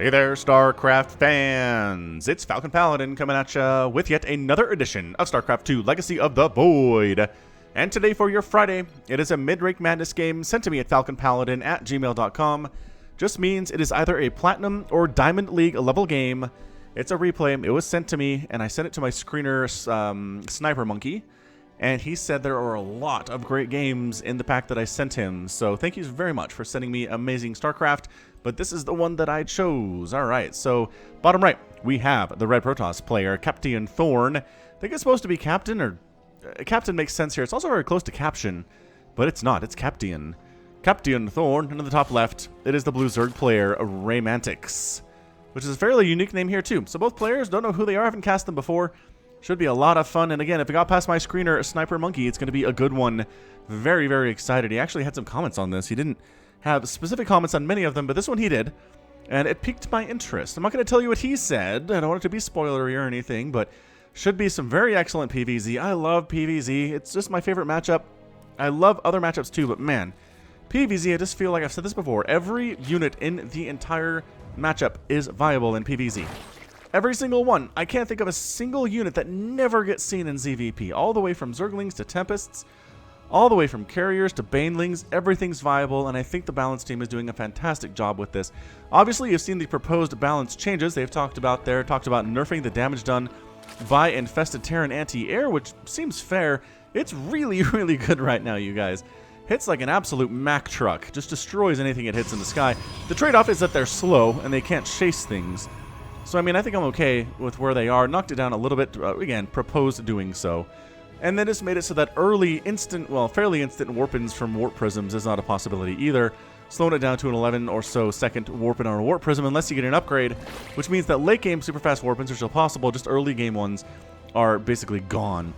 Hey there, StarCraft fans! It's Falcon Paladin coming at ya with yet another edition of StarCraft 2 Legacy of the Void. And today for your Friday, it is a mid-rank madness game sent to me at falconpaladin@gmail.com. Just means it is either a Platinum or Diamond League level game. It's a replay. It was sent to me, and I sent it to my screener, Sniper Monkey. And he said there are a lot of great games in the pack that I sent him. So thank you very much for sending me amazing StarCraft. But this is the one that I chose. Alright, so bottom right, we have the Red Protoss player, CaptianThorn. I think it's supposed to be Captain, or Captain makes sense here. It's also very close to Caption, but it's not. It's Captian. CaptianThorn, and in the top left, it is the Blue Zerg player, Raymantix, which is a fairly unique name here too. So both players, don't know who they are, haven't cast them before. Should be a lot of fun, and again, if it got past my screener, Sniper Monkey, it's going to be a good one. Very, very excited. He actually had some comments on this. He didn't have specific comments on many of them, but this one he did, and it piqued my interest. I'm not going to tell you what he said. I don't want it to be spoilery or anything, but should be some very excellent PvZ. I love PvZ. It's just my favorite matchup. I love other matchups too, but man, PvZ, I just feel like I've said this before. Every unit in the entire matchup is viable in PvZ. Every single one. I can't think of a single unit that never gets seen in ZVP. All the way from Zerglings to Tempests, all the way from Carriers to Banelings, everything's viable, and I think the balance team is doing a fantastic job with this. Obviously, you've seen the proposed balance changes they've talked about there. Talked about nerfing the damage done by Infested Terran Anti-Air, which seems fair. It's really, really good right now, you guys. Hits like an absolute Mack truck. Just destroys anything it hits in the sky. The trade-off is that they're slow, and they can't chase things. So, I mean, I think I'm okay with where they are. Knocked it down a little bit. Again, proposed doing so. And then just made it so that early instant, well, fairly instant warp-ins from warp prisms is not a possibility either. Slowing it down to an 11 or so second warp-in on a warp prism unless you get an upgrade, which means that late game super fast warp-ins are still possible. Just early game ones are basically gone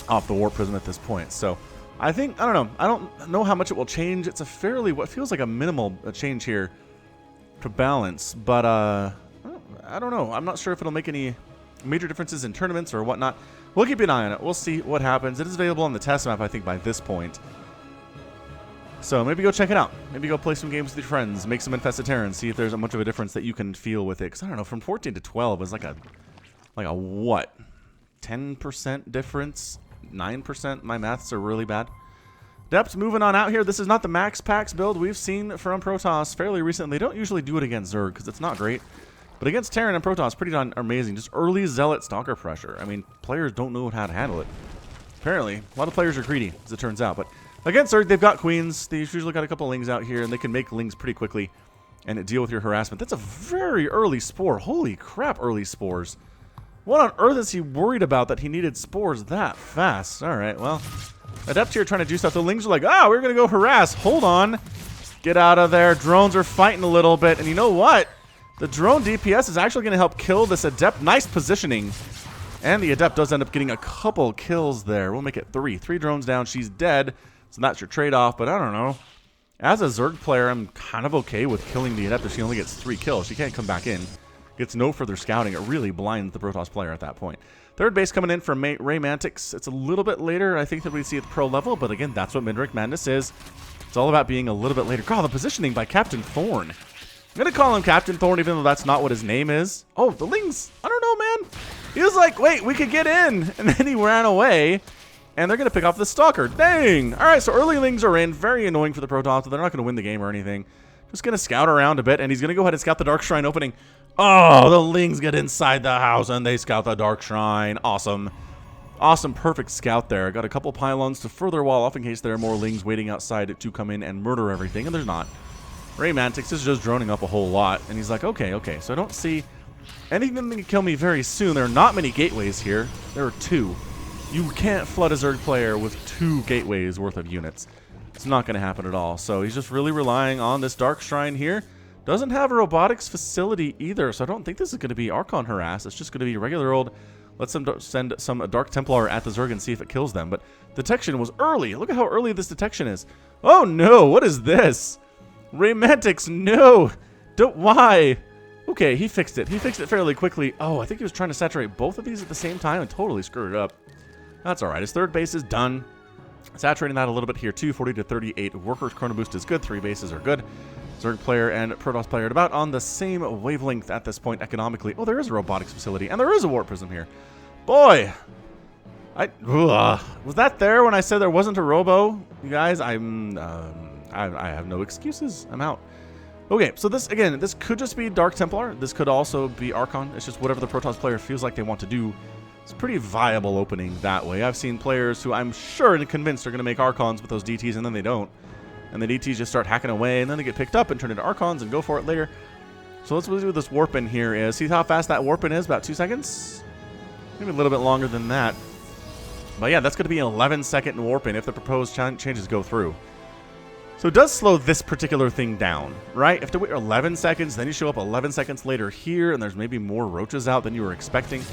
off the warp prism at this point. So, I think, I don't know. I don't know how much it will change. It's a fairly, what feels like a minimal change here to balance, but, I don't know. I'm not sure if it'll make any major differences in tournaments or whatnot. We'll keep an eye on it. We'll see what happens. It is available on the test map, I think, by this point. So maybe go check it out. Maybe go play some games with your friends. Make some Infested Terrans. See if there's much of a difference that you can feel with it. Because, I don't know, from 14 to 12 is like a what? 10% difference? 9%? My maths are really bad. Depth, moving on out here. This is not the Max Packs build we've seen from Protoss fairly recently. They don't usually do it against Zerg because it's not great. But against Terran and Protoss, pretty darn amazing. Just early Zealot Stalker pressure. I mean, players don't know how to handle it. Apparently, a lot of players are greedy, as it turns out. But against Zerg, they've got Queens. They've usually got a couple of Lings out here, and they can make Lings pretty quickly and deal with your harassment. That's a very early Spore. Holy crap, early Spores. What on earth is he worried about that he needed Spores that fast? All right, well, Adept here trying to do stuff. The Lings are like, we're going to go harass. Hold on. Get out of there. Drones are fighting a little bit. And you know what? The drone DPS is actually going to help kill this Adept. Nice positioning. And the Adept does end up getting a couple kills there. We'll make it 3. 3 drones down. She's dead. So that's your trade-off. But I don't know. As a Zerg player, I'm kind of okay with killing the Adept if she only gets 3 kills. She can't come back in. Gets no further scouting. It really blinds the Protoss player at that point. Third base coming in from Raymantix. It's a little bit later, I think, that we see at the pro level. But again, that's what Midrank Madness is. It's all about being a little bit later. God, the positioning by CaptianThorn. I'm going to call him CaptianThorn even though that's not what his name is. Oh, the Lings. I don't know, man. He was like, wait, we could get in. And then he ran away. And they're going to pick off the Stalker. Dang. All right, so early Lings are in. Very annoying for the Protoss. They're not going to win the game or anything. Just going to scout around a bit. And he's going to go ahead and scout the Dark Shrine opening. Oh, the Lings get inside the house and they scout the Dark Shrine. Awesome. Awesome, perfect scout there. Got a couple pylons to further wall off in case there are more Lings waiting outside to come in and murder everything. And there's not. Raymantix is just droning up a whole lot, and he's like, okay, so I don't see anything that can kill me very soon. There are not many gateways here. There are 2. You can't flood a Zerg player with 2 gateways worth of units. It's not going to happen at all. So he's just really relying on this Dark Shrine here. Doesn't have a robotics facility either, so I don't think this is going to be Archon harass. It's just going to be regular old, let's send some Dark Templar at the Zerg and see if it kills them. But detection was early. Look at how early this detection is. Oh no, what is this? Raymantix, no! Why? Okay, he fixed it. He fixed it fairly quickly. Oh, I think he was trying to saturate both of these at the same time and totally screwed it up. That's alright. His third base is done. Saturating that a little bit here too. 40 to 38 workers. Chrono boost is good. 3 bases are good. Zerg player and Protoss player at about on the same wavelength at this point economically. Oh, there is a robotics facility, and there is a warp prism here. Boy, was that there when I said there wasn't a robo? You guys, I have no excuses. I'm out. Okay, so this could just be Dark Templar. This could also be Archon. It's just whatever the Protoss player feels like they want to do. It's a pretty viable opening that way. I've seen players who I'm sure and convinced are going to make Archons with those DTs, and then they don't. And the DTs just start hacking away, and then they get picked up and turn into Archons and go for it later. So let's do this warp in here is. See how fast that warp in is? About 2 seconds? Maybe a little bit longer than that. But yeah, that's going to be an 11-second warp in if the proposed changes go through. So it does slow this particular thing down, right? You have to wait 11 seconds, then you show up 11 seconds later here, and there's maybe more roaches out than you were expecting.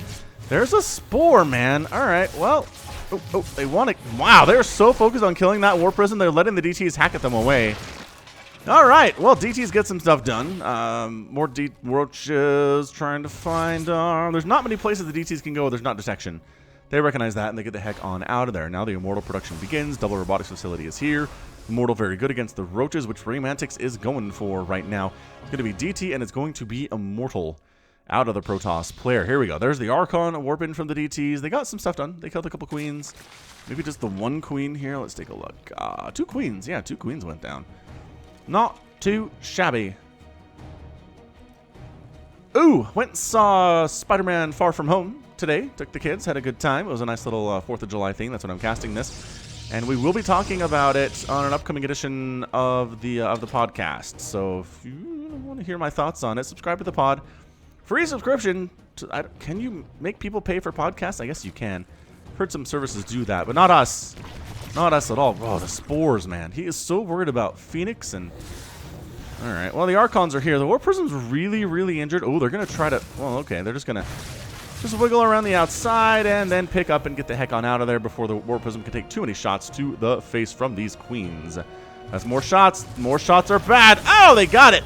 There's a spore, man. All right, well... Oh, they want to... Wow, they're so focused on killing that warp prison, they're letting the DTs hack at them away. All right, well, DTs get some stuff done. More roaches trying to find... there's not many places the DTs can go where there's not detection. They recognize that, and they get the heck on out of there. Now the Immortal production begins. Double Robotics Facility is here. Immortal very good against the roaches, which Raymantix is going for right now. It's going to be DT, and it's going to be Immortal out of the Protoss player. Here we go. There's the Archon warp in from the DTs. They got some stuff done. They killed a couple queens. Maybe just the one queen here. Let's take a look. 2 queens. Yeah, 2 queens went down. Not too shabby. Ooh, went and saw Spider-Man Far From Home today. Took the kids, had a good time. It was a nice little 4th of July thing. That's when I'm casting this. And we will be talking about it on an upcoming edition of the podcast. So if you want to hear my thoughts on it, subscribe to the pod. Free subscription. Can you make people pay for podcasts? I guess you can. Heard some services do that, but not us. Not us at all. Oh, the spores, man. He is so worried about Phoenix and... All right. Well, the Archons are here. The Warp Prism's really, really injured. Oh, they're going to try to... Well, okay. They're just going to just wiggle around the outside and then pick up and get the heck on out of there before the Warp Prism can take too many shots to the face from these queens. That's more shots. More shots are bad. Oh, they got it.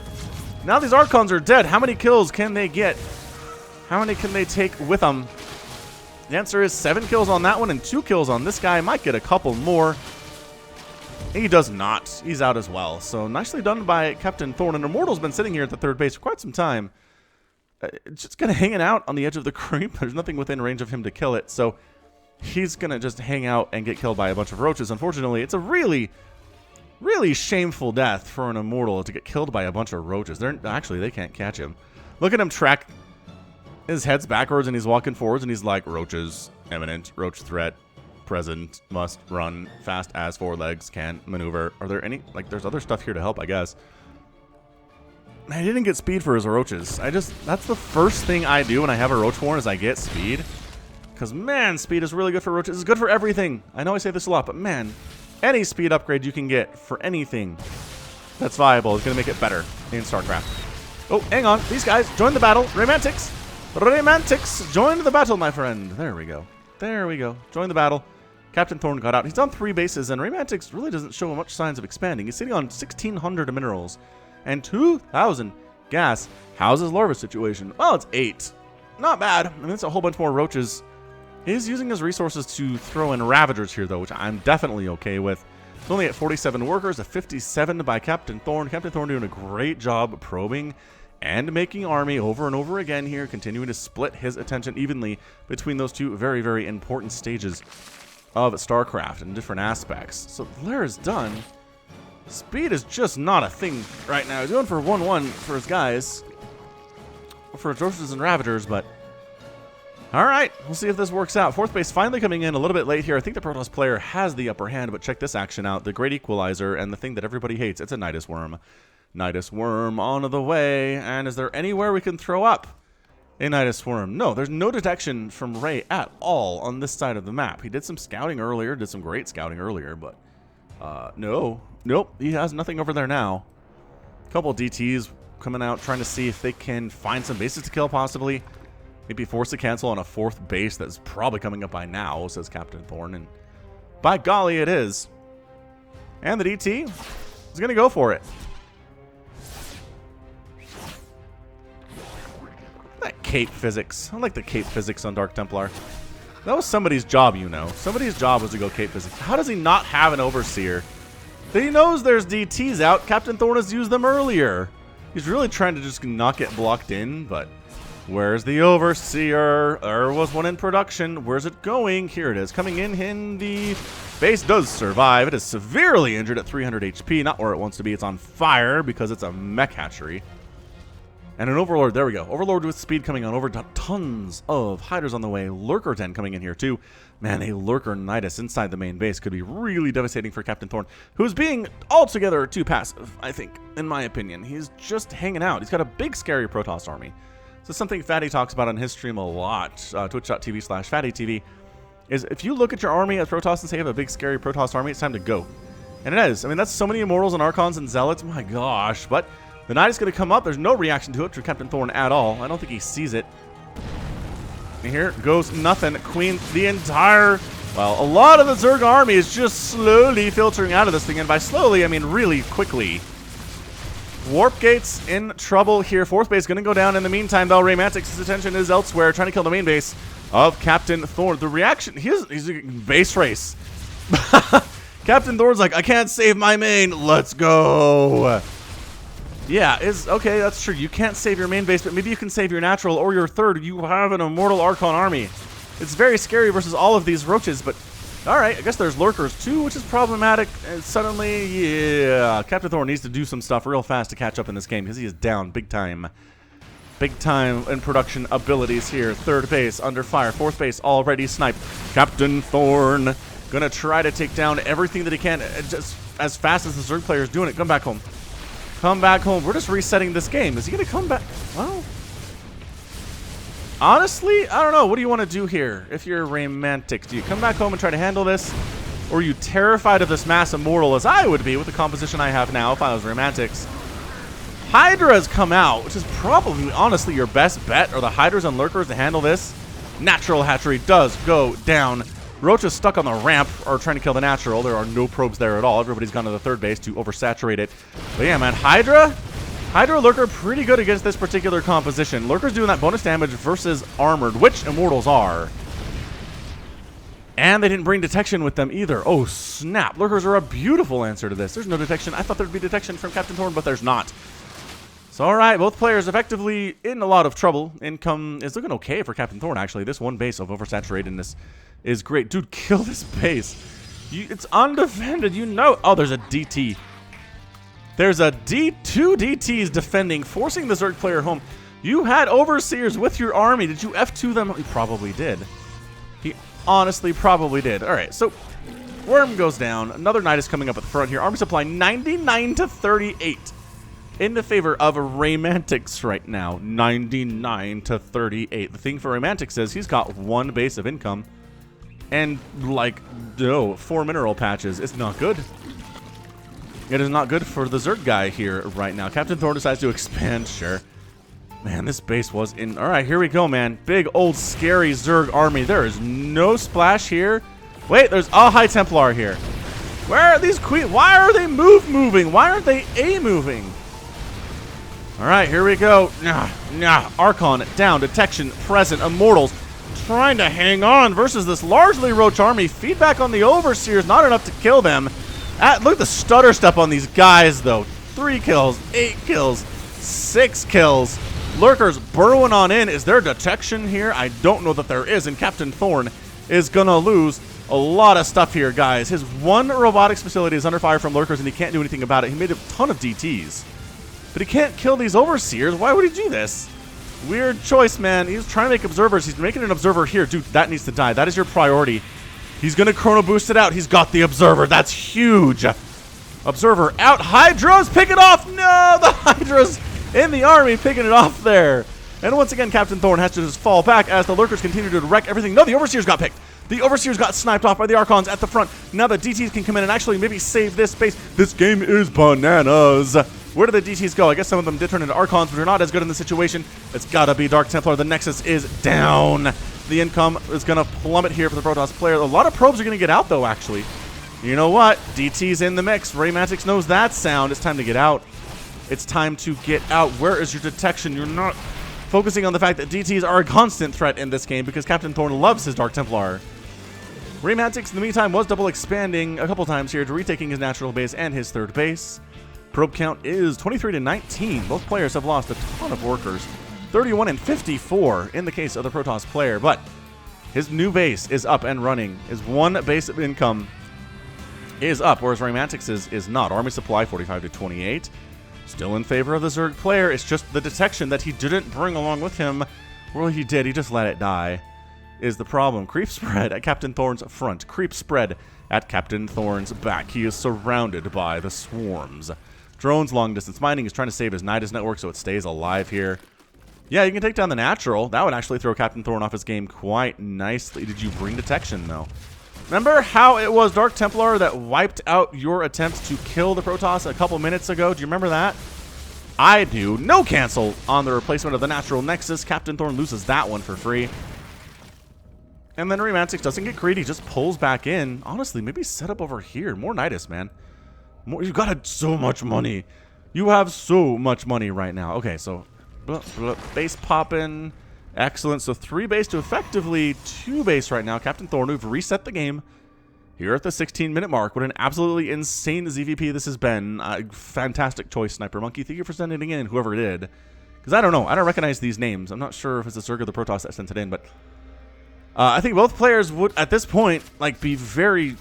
Now these Archons are dead. How many kills can they get? How many can they take with them? The answer is 7 kills on that one and 2 kills on this guy. Might get a couple more. He does not. He's out as well. So nicely done by CaptianThorn. And Immortal's been sitting here at the 3rd base for quite some time. Just kind of hanging out on the edge of the creep. There's nothing within range of him to kill it. So he's going to just hang out and get killed by a bunch of roaches. Unfortunately, it's a really shameful death for an Immortal to get killed by a bunch of roaches. Actually, they can't catch him. Look at him track. His head's backwards and he's walking forwards and he's like, roaches, imminent, roach threat, present, must run, fast as 4 legs, can maneuver. Are there any, like, there's other stuff here to help, I guess. I didn't get speed for his roaches. That's the first thing I do when I have a roach warren is I get speed. Because, man, speed is really good for roaches. It's good for everything. I know I say this a lot, but, man, any speed upgrade you can get for anything that's viable is going to make it better in StarCraft. Oh, hang on. These guys, join the battle. Raymantix. Raymantix, join the battle, my friend. There we go. There we go. Join the battle. CaptianThorn got out. He's on 3 bases, and Raymantix really doesn't show much signs of expanding. He's sitting on 1,600 minerals and 2,000 gas. How's his larva situation? Well, it's 8. Not bad. I mean, it's a whole bunch more roaches. He's using his resources to throw in Ravagers here, though, which I'm definitely okay with. It's only at 47 workers, a 57 by CaptianThorn. CaptianThorn doing a great job probing and making army over and over again here, continuing to split his attention evenly between those 2 very, very important stages of StarCraft in different aspects. So Blair is done. Speed is just not a thing right now. He's going for 1-1 for his guys, for Roaches and Ravagers, but all right, we'll see if this works out. 4th base finally coming in a little bit late here. I think the Protoss player has the upper hand, but check this action out. The Great Equalizer and the thing that everybody hates. It's a Nidus Worm. Nidus Worm on the way. And is there anywhere we can throw up a Nidus Worm? No, there's no detection from Ray at all on this side of the map. He did some scouting earlier, did some great scouting earlier, but no. Nope, he has nothing over there now. A couple DTs coming out trying to see if they can find some bases to kill possibly. Maybe force a cancel on a 4th base that's probably coming up by now, says CaptianThorn, and by golly it is. And the DT is going to go for it. That cape physics. I like the cape physics on Dark Templar. That was somebody's job, you know. Somebody's job was to go cape physics. How does he not have an Overseer? He knows there's DTs out. CaptianThorn has used them earlier. He's really trying to just not get blocked in, but where's the Overseer? There was one in production. Where's it going? Here it is. Coming in the base does survive. It is severely injured at 300 HP. Not where it wants to be. It's on fire because it's a mech hatchery. And an Overlord. There we go. Overlord with speed coming on over. Tons of Hydras on the way. Lurker 10 coming in here too. Man, a Lurker Nidus inside the main base could be really devastating for CaptianThorn, who's being altogether too passive, I think, in my opinion. He's just hanging out. He's got a big, scary Protoss army. So something Fatty talks about on his stream a lot, twitch.tv/FattyTV, is if you look at your army as Protoss and say you have a big, scary Protoss army, it's time to go. And it is. I mean, that's so many Immortals and Archons and Zealots. My gosh. But the Knight is going to come up. There's no reaction to it to CaptianThorn at all. I don't think he sees it. And here goes nothing. Queen, the entire... Well, a lot of the Zerg army is just slowly filtering out of this thing. And by slowly, I mean really quickly. Warp Gate's in trouble here. Fourth base going to go down. In the meantime, though, Raymantix's attention is elsewhere, trying to kill the main base of CaptianThorn. The reaction... He's a base race. CaptianThorn's like, I can't save my main. Let's go. Yeah, okay, that's true. You can't save your main base, but maybe you can save your natural or your third. You have an Immortal Archon army. It's very scary versus all of these roaches, but alright, I guess there's Lurkers too, which is problematic. And suddenly, yeah, CaptianThorn needs to do some stuff real fast to catch up in this game because he is down big time. Big time in production abilities here. Third base under fire. Fourth base already sniped. CaptianThorn gonna try to take down everything that he can just as fast as the Zerg player is doing it. Come back home. Come back home. We're just resetting this game. Is he going to come back? Well, honestly, I don't know. What do you want to do here if you're Raymantix? Do you come back home and try to handle this? Or are you terrified of this mass Immortal as I would be with the composition I have now if I was Raymantix? Hydra's come out, which is probably, honestly, your best bet, are the Hydras and Lurkers to handle this. Natural Hatchery does go down. Roach is stuck on the ramp, or trying to kill the natural. There are no probes there at all. Everybody's gone to the third base to oversaturate it. But yeah, man, Hydra Lurker pretty good against this particular composition. Lurker's doing that bonus damage versus armored, which Immortals are. And they didn't bring detection with them either. Oh, snap. Lurkers are a beautiful answer to this. There's no detection. I thought there'd be detection from CaptianThorn, but there's not. So, all right, both players effectively in a lot of trouble. Income is looking okay for CaptianThorn, actually. This one base of oversaturatedness is great. Dude, kill this base. It's undefended, you know. Oh, there's a DT. There's a two DTs defending, forcing the Zerg player home. You had Overseers with your army. Did you F2 them? He probably did. He honestly probably did. All right, so Worm goes down. Another Knight is coming up at the front here. Army supply 99 to 38 in the favor of Raymantix right now. 99 to 38. The thing for Raymantix is he's got one base of income. And, like, no, 4 mineral patches. It's not good. It is not good for the Zerg guy here right now. CaptianThorn decides to expand. Sure. Man, this base was in... All right, here we go, man. Big, old, scary Zerg army. There is no splash here. Wait, there's a High Templar here. Where are these queens? Why are they moving? Why aren't they A-moving? All right, here we go. Archon down. Detection present. Immortals trying to hang on versus this largely Roach army. Feedback on the Overseers, not enough to kill them. Look at the stutter step on these guys, though. 3 kills, 8 kills, 6 kills. Lurkers burrowing on in. Is there detection here? I don't know that there is, and CaptianThorn is going to lose a lot of stuff here, guys. His one robotics facility is under fire from Lurkers, and he can't do anything about it. He made a ton of DTs, but he can't kill these Overseers. Why would he do this? Weird choice, man. He's trying to make observers. He's making an observer here. Dude, that needs to die. That is your priority. He's going to chrono boost it out. He's got the observer. That's huge. Observer out. Hydra's pick it off. No, the Hydra's in the army picking it off there. And once again, CaptianThorn has to just fall back as the Lurkers continue to wreck everything. No, the Overseers got picked. The Overseers got sniped off by the Archons at the front. Now the DTs can come in and actually maybe save this space. This game is bananas. Where do the DTs go? I guess some of them did turn into Archons, but they're not as good in this situation. It's got to be Dark Templar. The Nexus is down. The income is going to plummet here for the Protoss player. A lot of probes are going to get out, though, actually. You know what? DT's in the mix. Raymantix knows that sound. It's time to get out. It's time to get out. Where is your detection? You're not focusing on the fact that DTs are a constant threat in this game because CaptianThorn loves his Dark Templar. Raymantix, in the meantime, was double expanding a couple times here to retaking his natural base and his third base. Probe count is 23 to 19. Both players have lost a ton of workers. 31 and 54 in the case of the Protoss player, but his new base is up and running. His one base of income is up, whereas Raymantix's is not. Army supply 45 to 28. Still in favor of the Zerg player. It's just the detection that he didn't bring along with him. Well, he did. He just let it die. Is the problem. Creep spread at CaptianThorn's front. Creep spread at CaptianThorn's back. He is surrounded by the swarms. Drones long distance mining is trying to save his Nidus network so it stays alive here. Yeah, you can take down the natural. That would actually throw CaptianThorn off his game quite nicely. Did you bring detection, though? Remember how it was Dark Templar that wiped out your attempts to kill the Protoss a couple minutes ago? Do you remember that? I do. No cancel on the replacement of the natural Nexus. CaptianThorn loses that one for free. And then Raymantix doesn't get greedy, just pulls back in. Honestly, maybe set up over here. More Nidus, man. More, you got so much money. You have so much money right now. Okay, so base popping. Excellent. So 3 base to effectively 2 base right now. CaptianThorn, we've reset the game here at the 16-minute mark. What an absolutely insane ZVP this has been. Fantastic choice, Sniper Monkey. Thank you for sending it in, whoever did. Because I don't know. I don't recognize these names. I'm not sure if it's the Zerg or the Protoss that sent it in, but I think both players would, at this point, like, be very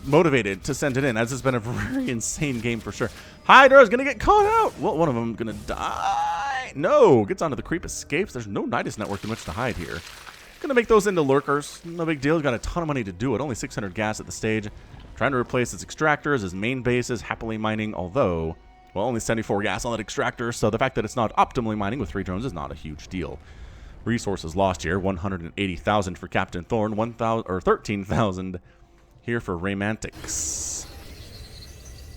motivated to send it in, as it's been a very insane game for sure. Hydra is going to get caught out. Well, one of them going to die. No, gets onto the creep, escapes. There's no Nidus network in which to hide here. Going to make those into lurkers. No big deal. Got a ton of money to do it. Only 600 gas at the stage. Trying to replace his extractors, his main bases, happily mining, although, well, only 74 gas on that extractor, so the fact that it's not optimally mining with 3 drones is not a huge deal. Resources lost here, 180,000 for CaptianThorn, 1,000 or 13,000 here for Raymantix.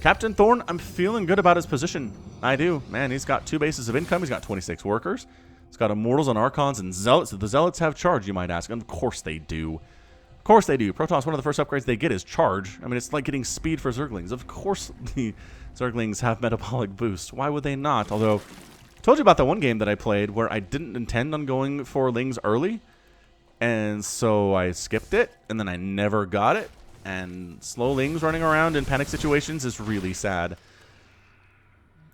CaptianThorn, I'm feeling good about his position. I do. Man, he's got 2 bases of income. He's got 26 workers. He's got Immortals on Archons and Zealots. The Zealots have charge, you might ask. And of course they do. Of course they do. Protoss, one of the first upgrades they get is charge. I mean, it's like getting speed for Zerglings. Of course the Zerglings have metabolic boost. Why would they not? Although, I told you about that one game that I played where I didn't intend on going for Lings early. And so I skipped it, and then I never got it. And slow Lings running around in panic situations is really sad.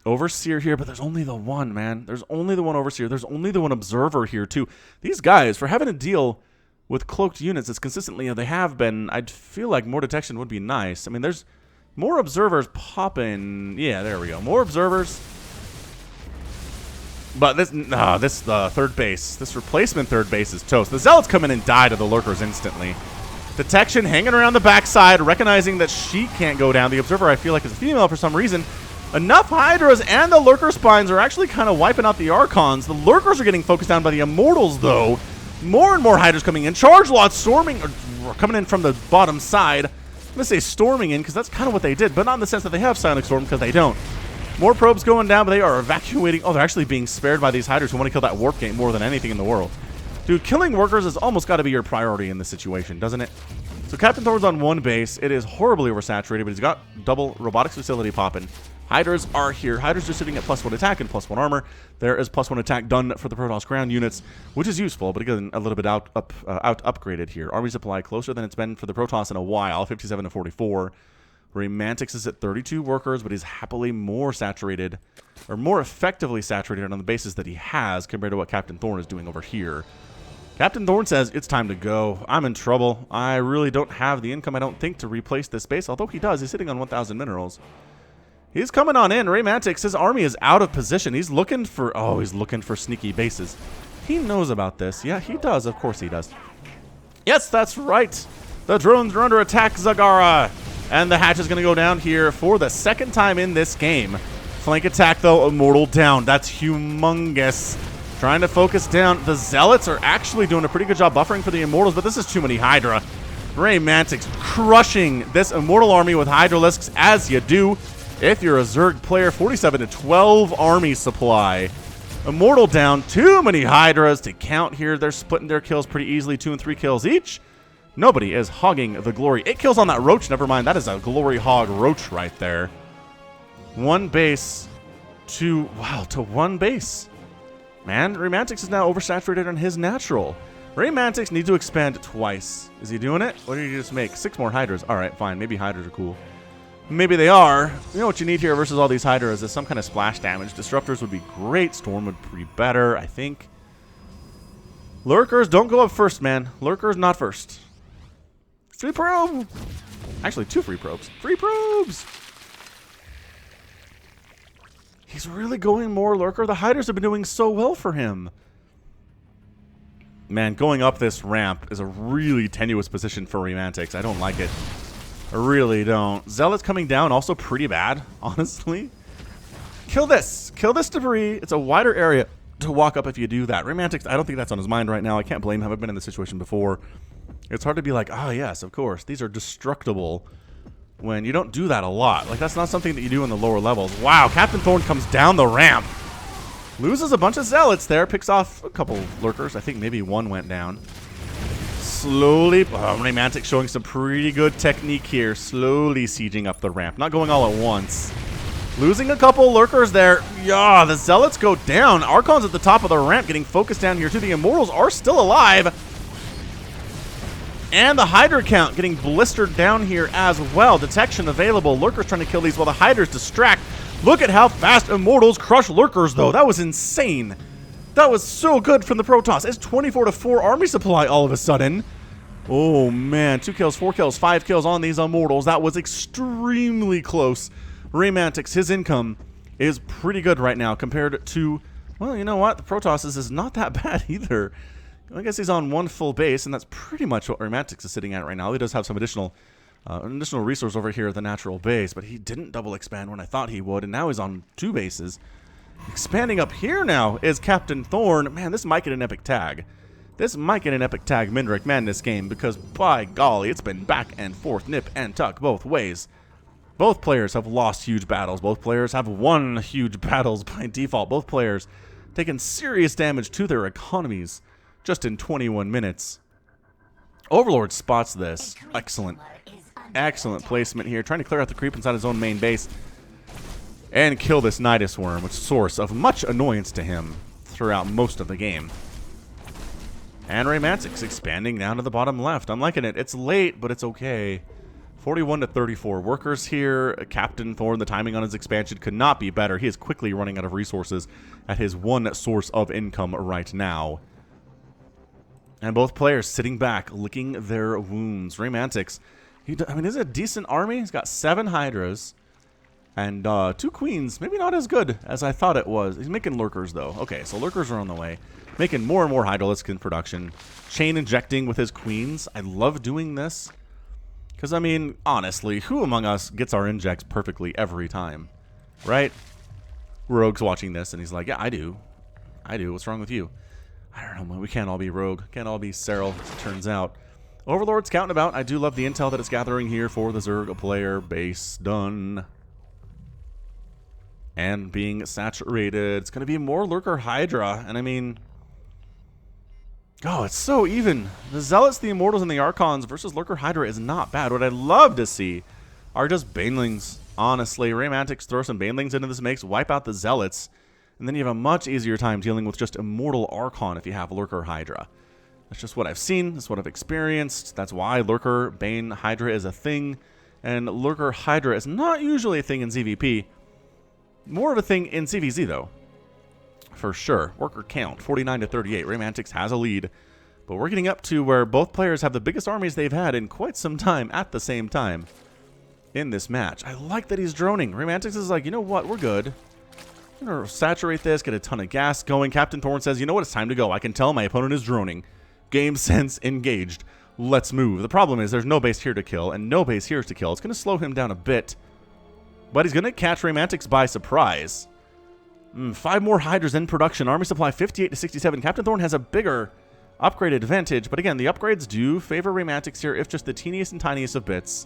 Overseer here, but there's only the one, man. There's only the one Overseer. There's only the one Observer here, too. These guys, for having to deal with cloaked units as consistently as they have been, I'd feel like more detection would be nice. I mean, there's more Observers popping. Yeah, there we go. More Observers. But this third base, this replacement third base is toast. The Zealots come in and die to the Lurkers instantly. Detection hanging around the backside, recognizing that she can't go down. The Observer, I feel like, is a female for some reason. Enough Hydras and the Lurker Spines are actually kind of wiping out the Archons. The Lurkers are getting focused down by the Immortals, though. More and more Hydras coming in. Charge lots storming, or coming in from the bottom side. I'm going to say storming in, because that's kind of what they did, but not in the sense that they have Silent Storm, because they don't. More probes going down, but they are evacuating. Oh, they're actually being spared by these Hydras who want to kill that warp gate more than anything in the world. Dude, killing workers has almost got to be your priority in this situation, doesn't it? So CaptianThorn's on one base. It is horribly oversaturated, but he's got double robotics facility popping. Hydras are here. Hydras are sitting at +1 attack and +1 armor. There is +1 attack done for the Protoss ground units, which is useful, but again, a little bit out upgraded here. Army supply closer than it's been for the Protoss in a while, 57 to 44. Raymantix is at 32 workers, but he's happily more saturated, or more effectively saturated on the bases that he has compared to what CaptianThorn is doing over here. CaptianThorn says, it's time to go. I'm in trouble. I really don't have the income, I don't think, to replace this base, although he does. He's sitting on 1,000 minerals. He's coming on in. Raymantix, his army is out of position. He's looking for, he's looking for sneaky bases. He knows about this. Yeah, he does. Of course he does. Yes, that's right. The drones are under attack, Zagara. And the hatch is going to go down here for the second time in this game. Flank attack, though. Immortal down. That's humongous. Trying to focus down. The Zealots are actually doing a pretty good job buffering for the Immortals, but this is too many Hydra. Raymantix crushing this Immortal army with Hydralisks, as you do if you're a Zerg player. 47 to 12 army supply. Immortal down. Too many Hydras to count here. They're splitting their kills pretty easily. 2 and 3 kills each. Nobody is hogging the glory. 8 kills on that Roach. Never mind. That is a glory hog Roach right there. 1 base to 1 base. Man, Raymantix is now oversaturated on his natural. Raymantix needs to expand twice. Is he doing it? Or did he just make 6 more Hydras? Alright, fine. Maybe Hydras are cool. Maybe they are. You know what you need here versus all these Hydras is some kind of splash damage. Disruptors would be great. Storm would be better, I think. Lurkers, don't go up first, man. Lurkers, not first. Free probe! Actually, 2 free probes. Free probes! He's really going more Lurker. The Hydras have been doing so well for him. Man, going up this ramp is a really tenuous position for Raymantix. I don't like it. I really don't. Zealot's coming down, also pretty bad, honestly. Kill this. Kill this debris. It's a wider area to walk up if you do that. Raymantix, I don't think that's on his mind right now. I can't blame him. I've been in this situation before. It's hard to be like, oh, yes, of course. These are destructible when you don't do that a lot. Like, that's not something that you do in the lower levels. Wow, CaptianThorn comes down the ramp. Loses a bunch of Zealots there. Picks off a couple Lurkers. I think maybe 1 went down. Slowly, Raymantix showing some pretty good technique here. Slowly sieging up the ramp. Not going all at once. Losing a couple Lurkers there. Yeah, the Zealots go down. Archon's at the top of the ramp getting focused down here too. The Immortals are still alive. And the Hydra count getting blistered down here as well. Detection available. Lurkers trying to kill these while the Hydras distract. Look at how fast Immortals crush Lurkers, though. That was insane. That was so good from the Protoss. It's 24-4 army supply all of a sudden. Oh, man. 2 kills, 4 kills, 5 kills on these Immortals. That was extremely close. Raymantix, his income is pretty good right now compared to, well, you know what? The Protoss is not that bad either. I guess he's on 1 full base, and that's pretty much what Raymantix is sitting at right now. He does have some additional resource over here at the natural base, but he didn't double expand when I thought he would, and now he's on 2 bases. Expanding up here now is CaptianThorn. Man, this might get an epic tag. This might get an epic tag Midrank Madness game because, by golly, it's been back and forth, nip and tuck both ways. Both players have lost huge battles. Both players have won huge battles by default. Both players taken serious damage to their economies just in 21 minutes. Overlord spots this. Excellent. Excellent placement here. Trying to clear out the creep inside his own main base. And kill this Nidus Worm, which is a source of much annoyance to him throughout most of the game. And Raymantix expanding down to the bottom left. I'm liking it. It's late, but it's okay. 41-34 workers here. CaptianThorn, the timing on his expansion could not be better. He is quickly running out of resources at his 1 source of income right now. And both players sitting back, licking their wounds. Raymantix, I mean, this is a decent army. He's got 7 Hydras and 2 Queens. Maybe not as good as I thought it was. He's making Lurkers, though. Okay, so Lurkers are on the way. Making more and more Hydralisks in production. Chain injecting with his Queens. I love doing this. Because, I mean, honestly, who among us gets our injects perfectly every time? Right? Rogue's watching this, and he's like, yeah, I do. I do. What's wrong with you? I don't know, we can't all be Rogue. Can't all be Cyril, as it turns out. Overlord's counting about. I do love the intel that it's gathering here for the Zerg player base. Done. And being saturated. It's going to be more Lurker Hydra. And I mean, oh, it's so even. The Zealots, the Immortals, and the Archons versus Lurker Hydra is not bad. What I'd love to see are just Banelings. Honestly, Raymantix throw some Banelings into this mix, wipe out the Zealots. And then you have a much easier time dealing with just Immortal Archon if you have Lurker Hydra. That's just what I've seen. That's what I've experienced. That's why Lurker Bane Hydra is a thing. And Lurker Hydra is not usually a thing in ZVP. More of a thing in CVZ, though. For sure. Worker count, 49-38. Raymantix has a lead. But we're getting up to where both players have the biggest armies they've had in quite some time at the same time in this match. I like that he's droning. Raymantix is like, you know what? We're good. I'm going to saturate this, get a ton of gas going. CaptianThorn says, you know what, it's time to go. I can tell my opponent is droning. Game sense engaged. Let's move. The problem is there's no base here to kill, and no base here to kill. It's going to slow him down a bit. But he's going to catch Raymantix by surprise. 5 more Hydras in production. Army supply 58-67. CaptianThorn has a bigger upgrade advantage. But again, the upgrades do favor Raymantix here, if just the teeniest and tiniest of bits.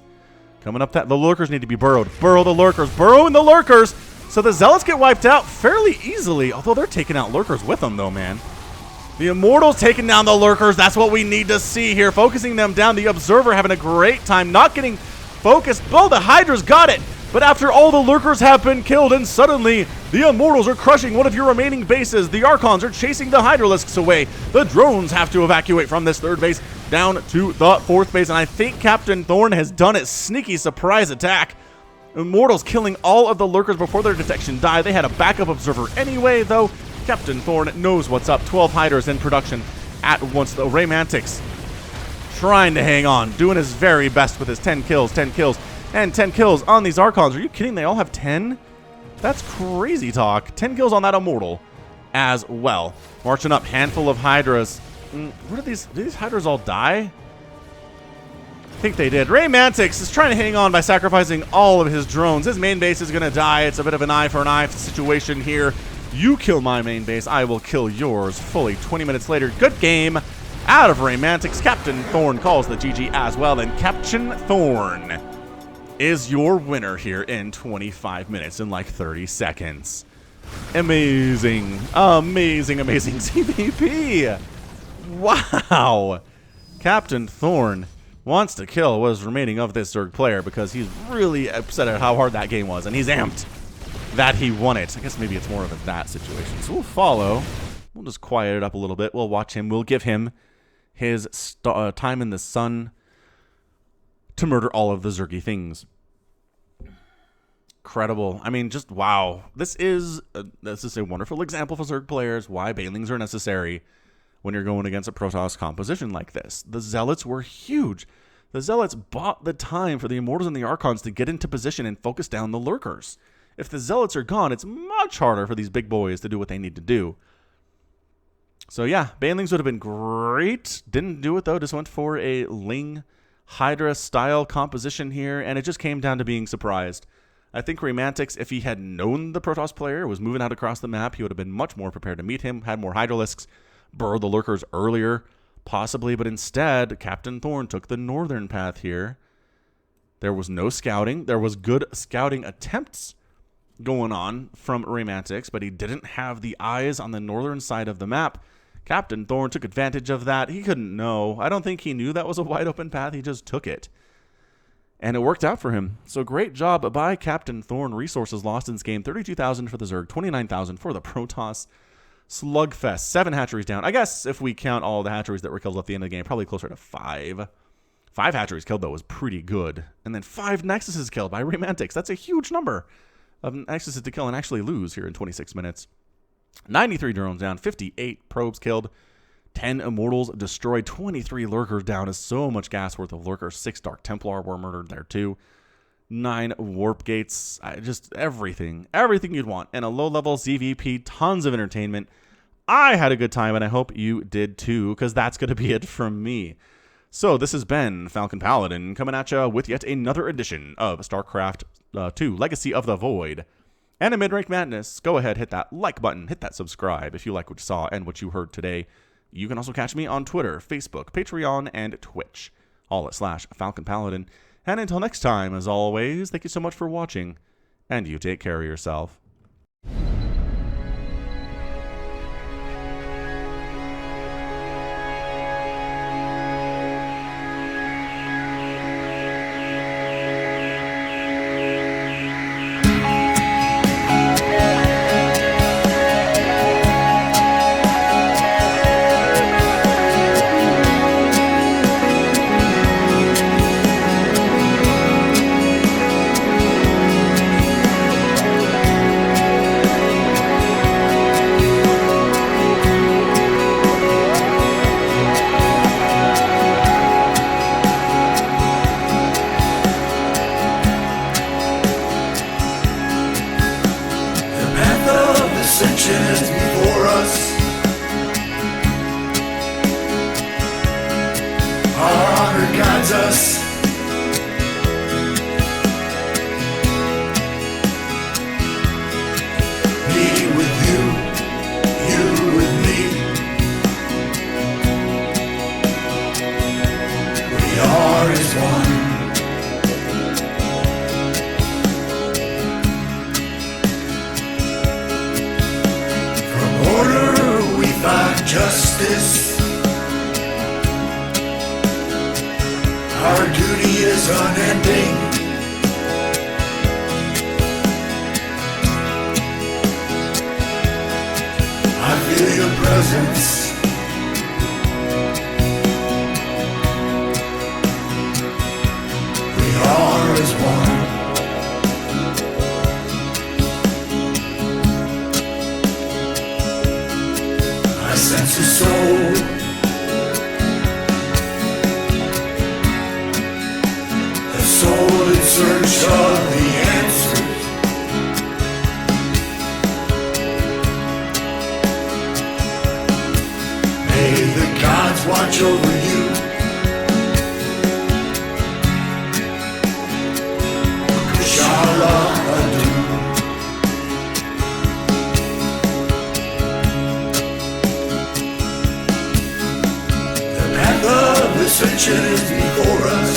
Coming up, the Lurkers need to be burrowed. Burrow the Lurkers. Burrow in the Lurkers. So the Zealots get wiped out fairly easily, although they're taking out Lurkers with them, though, man. The Immortals taking down the Lurkers. That's what we need to see here. Focusing them down. The Observer having a great time. Not getting focused. Oh, the Hydra's got it. But after all the lurkers have been killed and suddenly the Immortals are crushing one of your remaining bases, the Archons are chasing the Hydralisks away, the drones have to evacuate from this third base down to the fourth base, and I think CaptianThorn has done its sneaky surprise attack. Immortals killing all of the lurkers before their detection die. They had a backup observer anyway, though. CaptianThorn knows what's up. 12 hydras in production at once, though. Raymantix trying to hang on, doing his very best with his 10 kills, and 10 kills on these Archons. Are you kidding? They all have 10? That's crazy talk. 10 kills on that Immortal as well. Marching up, handful of hydras. What are these? Did these hydras all die? I think they did. Raymantix is trying to hang on by sacrificing all of his drones. His main base is going to die. It's a bit of an eye for an eye situation here. You kill my main base, I will kill yours. Fully 20 minutes later. Good game out of Raymantix. CaptianThorn calls the GG as well, and CaptianThorn is your winner here in 25 minutes in like 30 seconds. Amazing, amazing, amazing CVP. Wow. CaptianThorn wants to kill what is remaining of this Zerg player because he's really upset at how hard that game was, and he's amped that he won it. I guess maybe it's more of a that situation. So we'll follow. We'll just quiet it up a little bit. We'll watch him. We'll give him his time in the sun to murder all of the Zergy things. Incredible. I mean, just wow. This is a wonderful example for Zerg players why Banelings are necessary when you're going against a Protoss composition like this. The Zealots were huge. The Zealots bought the time for the Immortals and the Archons to get into position and focus down the Lurkers. If the Zealots are gone, it's much harder for these big boys to do what they need to do. So yeah, Banelings would have been great. Didn't do it though. Just went for a Ling Hydra style composition here, and it just came down to being surprised. I think Raymantix, if he had known the Protoss player was moving out across the map, he would have been much more prepared to meet him, had more Hydralisks, burrow the lurkers earlier, possibly, but instead, CaptianThorn took the northern path here. There was no scouting. There was good scouting attempts going on from Raymantix, but he didn't have the eyes on the northern side of the map. CaptianThorn took advantage of that. He couldn't know. I don't think he knew that was a wide open path. He just took it. And it worked out for him. So great job by CaptianThorn. Resources lost in this game. 32,000 for the Zerg, 29,000 for the Protoss. Slugfest, 7 hatcheries down. I guess if we count all the hatcheries that were killed at the end of the game, probably closer to 5. 5 hatcheries killed, though, was pretty good. And then 5 Nexuses killed by Raymantix. That's a huge number of Nexuses to kill and actually lose here in 26 minutes. 93 drones down, 58 probes killed, 10 Immortals destroyed, 23 Lurkers down. Is so much gas worth of Lurkers. 6 Dark Templar were murdered there, too. 9 Warp Gates. Just everything. Everything you'd want. And a low-level ZVP. Tons of entertainment. I had a good time, and I hope you did too, because that's going to be it from me. So this has been Falcon Paladin coming at you with yet another edition of StarCraft 2 Legacy of the Void and a Midrank Madness. Go ahead, hit that like button, hit that subscribe if you like what you saw and what you heard today. You can also catch me on Twitter, Facebook, Patreon, and Twitch, all at /Falcon Paladin. And until next time, as always, thank you so much for watching, and you take care of yourself. Before us, our honor guides us. Me with you, you with me. We are as one. Justice, our duty is unending. feel your presence. We are as one. I sense a soul. A soul in search of the answers. May the gods watch over you. Kushala adu. The path of ascension is before us.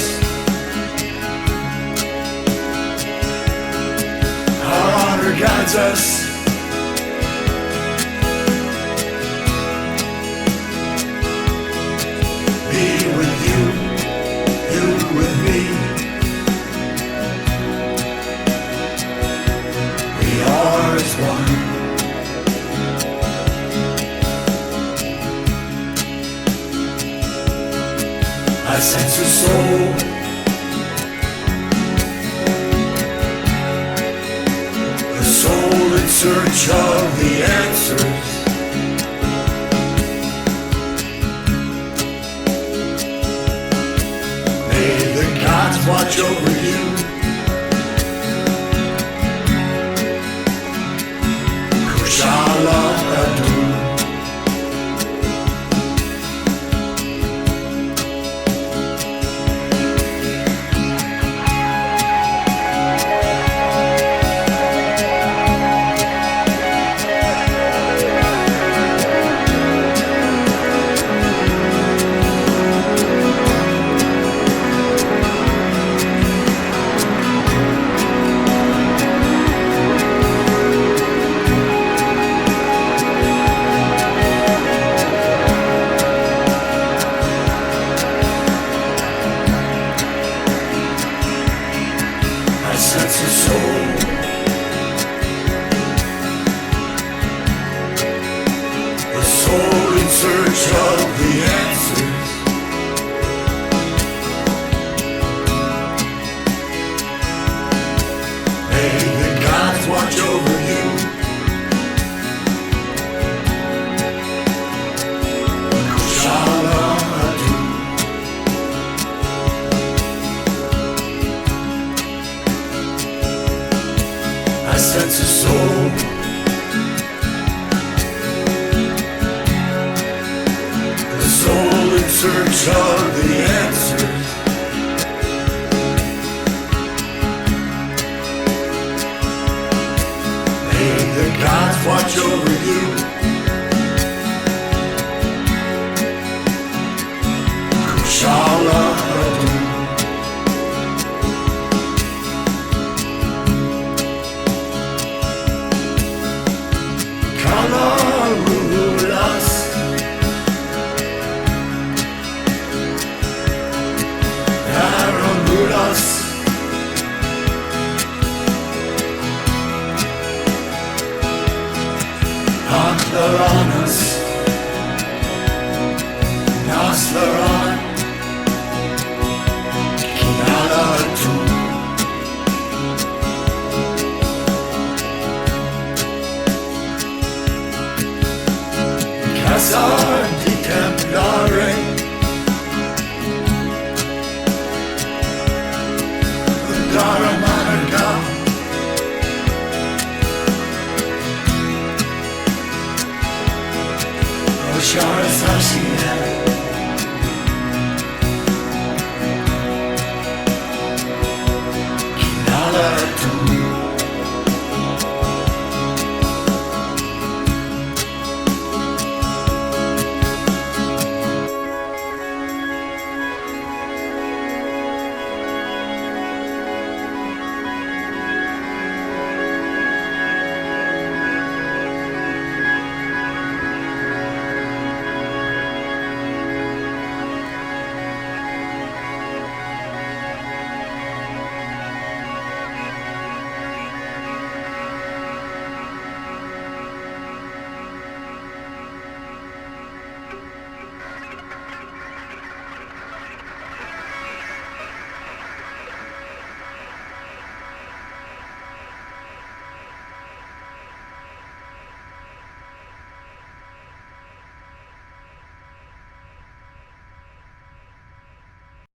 Our honor guides us. Me with you, you with me. We are as one. I sense a soul. A soul in search of the answers. May the gods watch over you. Kushala adu. I sense a soul. A soul in search of the answers. May the gods watch over you. Kushala adu. I sense a soul. A soul in search of the answers. May the gods watch over you. Kushala adu. Kalarulas. Naranulas. Antaranas. Naslaran. Kinalatu. Casar di Templare. Daramanaga. Oshara Sashi.